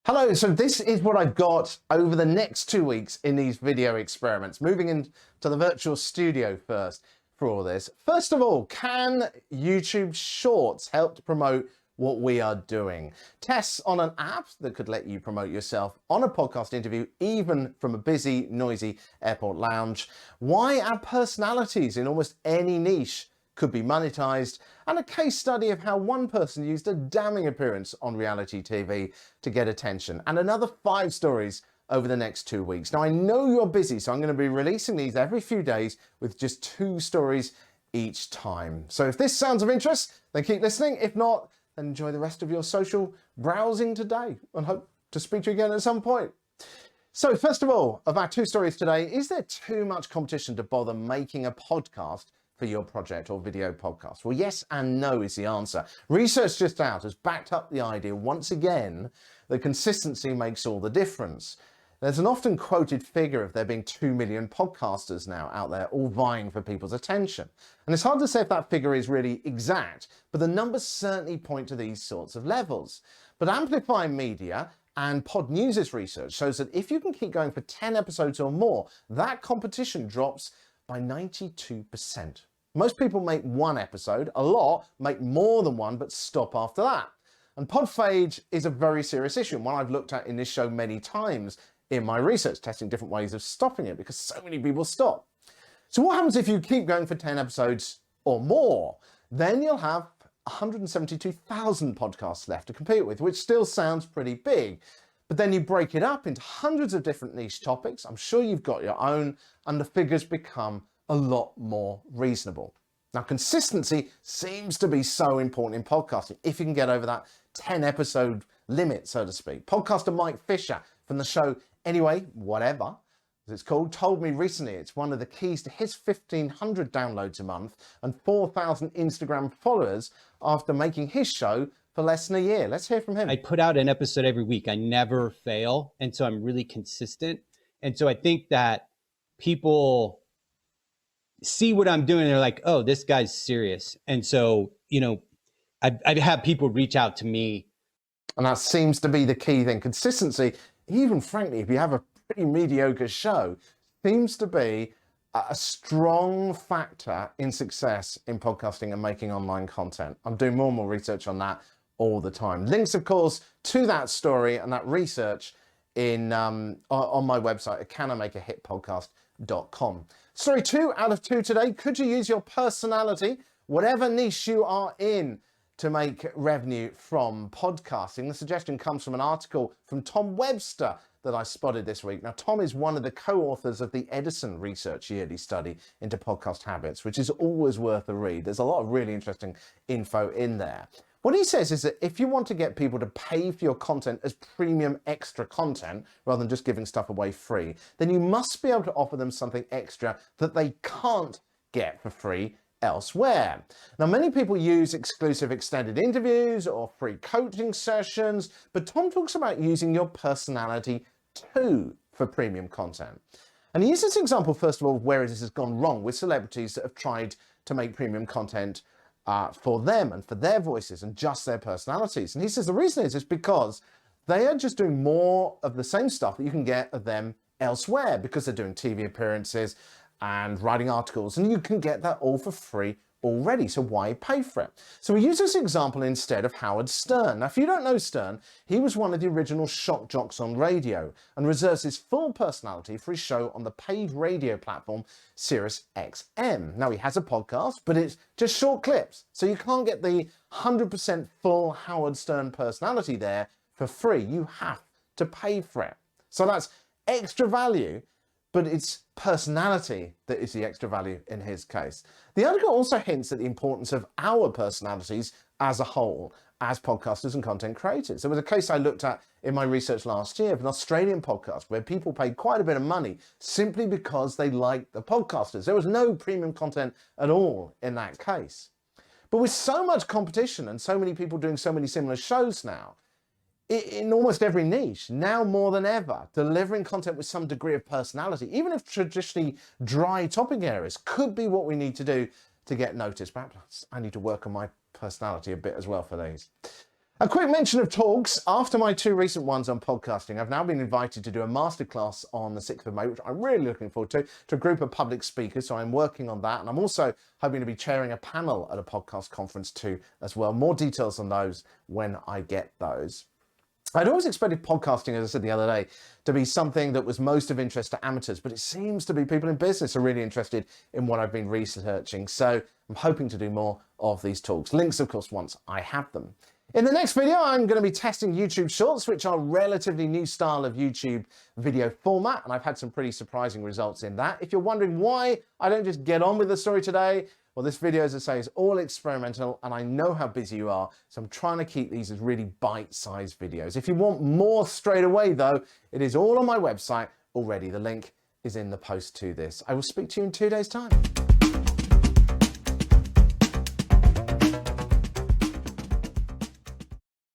Hello, so this is what I've got over the next 2 weeks in these video experiments. Moving into the virtual studio first for all this. First of all, can YouTube Shorts help to promote what we are doing? Tests on an app that could let you promote yourself on a podcast interview, even from a busy, noisy airport lounge. Why our personalities in almost any niche could be monetized, and a case study of how one person used a damning appearance on reality TV to get attention, and another 5 stories over the next 2 weeks. Now, I know you're busy, so I'm going to be releasing these every few days with just 2 stories each time. So if this sounds of interest, then keep listening. If not, then enjoy the rest of your social browsing today, and hope to speak to you again at some point. So first of all, of our 2 stories today, is there too much competition to bother making a podcast for your project or video podcast? Well, yes and no is the answer. Research just out has backed up the idea once again that consistency makes all the difference. There's an often quoted figure of there being 2 million podcasters now out there all vying for people's attention. And it's hard to say if that figure is really exact, but the numbers certainly point to these sorts of levels. But Amplify Media and Pod News' research shows that if you can keep going for 10 episodes or more, that competition drops by 92%. Most people make 1 episode, a lot make more than 1 but stop after that. And pod fade is a very serious issue, and one I've looked at in this show many times in my research, testing different ways of stopping it because so many people stop. So what happens if you keep going for 10 episodes or more? Then you'll have 172,000 podcasts left to compete with, which still sounds pretty big. But then you break it up into hundreds of different niche topics. I'm sure you've got your own, and the figures become a lot more reasonable. Now, consistency seems to be so important in podcasting. If you can get over that 10 episode limit, so to speak. Podcaster Mike Fisher from the show Anyway, Whatever, as it's called, told me recently it's one of the keys to his 1,500 downloads a month and 4,000 Instagram followers after making his show for less than a year. Let's hear from him. I put out an episode every week. I never fail. And so I'm really consistent. And so I think that people see what I'm doing. They're like, oh, this guy's serious. And so, I've had people reach out to me. And that seems to be the key thing. Consistency, even frankly, if you have a pretty mediocre show, seems to be a strong factor in success in podcasting and making online content. I'm doing more and more research on that all the time. Links, of course, to that story and that research on my website at canimakahitpodcast.com. Story 2 out of 2 today. Could you use your personality, whatever niche you are in, to make revenue from podcasting? The suggestion comes from an article from Tom Webster that I spotted this week. Now, Tom is one of the co-authors of the Edison Research Yearly Study into Podcast Habits, which is always worth a read. There's a lot of really interesting info in there. What he says is that if you want to get people to pay for your content as premium extra content, rather than just giving stuff away free, then you must be able to offer them something extra that they can't get for free elsewhere. Now, many people use exclusive extended interviews or free coaching sessions, but Tom talks about using your personality too for premium content. And he uses this example, first of all, where this has gone wrong with celebrities that have tried to make premium content for them and for their voices and just their personalities. And he says the reason is because they are just doing more of the same stuff that you can get of them elsewhere, because they're doing TV appearances and writing articles, and you can get that all for free already, so why pay for it? So we use this example instead of Howard Stern. Now, if you don't know Stern, he was one of the original shock jocks on radio and reserves his full personality for his show on the paid radio platform Sirius XM. Now, he has a podcast, but it's just short clips, so you can't get the 100% full Howard Stern personality there for free. You have to pay for it. So that's extra value, but it's personality that is the extra value in his case. The article also hints at the importance of our personalities as a whole, as podcasters and content creators. There was a case I looked at in my research last year of an Australian podcast where people paid quite a bit of money simply because they liked the podcasters. There was no premium content at all in that case. But with so much competition and so many people doing so many similar shows now, in almost every niche, now more than ever, delivering content with some degree of personality, even if traditionally dry topic areas, could be what we need to do to get noticed. Perhaps I need to work on my personality a bit as well for these. A quick mention of talks. After my 2 recent ones on podcasting, I've now been invited to do a masterclass on the 6th of May, which I'm really looking forward to a group of public speakers. So I'm working on that. And I'm also hoping to be chairing a panel at a podcast conference too as well. More details on those when I get those. I'd always expected podcasting, as I said the other day, to be something that was most of interest to amateurs, but it seems to be people in business are really interested in what I've been researching. So I'm hoping to do more of these talks. Links, of course, once I have them. In the next video, I'm going to be testing YouTube Shorts, which are a relatively new style of YouTube video format, and I've had some pretty surprising results in that. If you're wondering why I don't just get on with the story today, well, this video, as I say, is all experimental, and I know how busy you are, so I'm trying to keep these as really bite-sized videos. If you want more straight away, though, it is all on my website already. The link is in the post to this. I will speak to you in 2 days' time.